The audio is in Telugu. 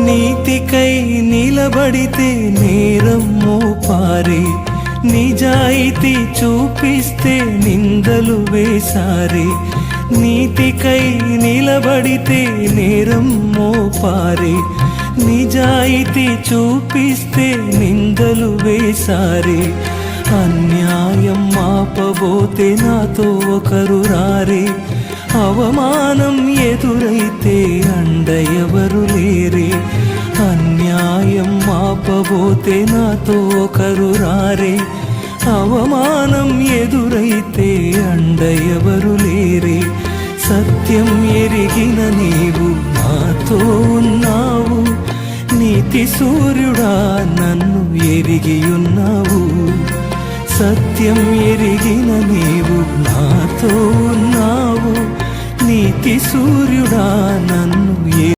నీతికై నిలబడితే నేరం మోపారే, నిజాయితీ చూపిస్తే నిందలు వేసారే. నీతికై నిలబడితే నేరం మోపారే, నిజాయితీ చూపిస్తే నిందలు వేసారే. అన్యాయం మాపబోతే నాతో ఒకరు రారే, అవమానం ఎదురైతే అండ ఎవరు లేరే. అన్యాయం మాపబోతే నాతో ఒకరు రారే, అవమానం ఎదురైతే అండ ఎవరు లేరే. సత్యం ఎరిగిన నీవు నాతో ఉన్నావు, నీతి సూర్యుడా నన్ను ఎరిగియున్నావు. సత్యం ఎరిగిన నీవు నాతో ఉన్నావు, నీతి సూర్యుడా నన్ను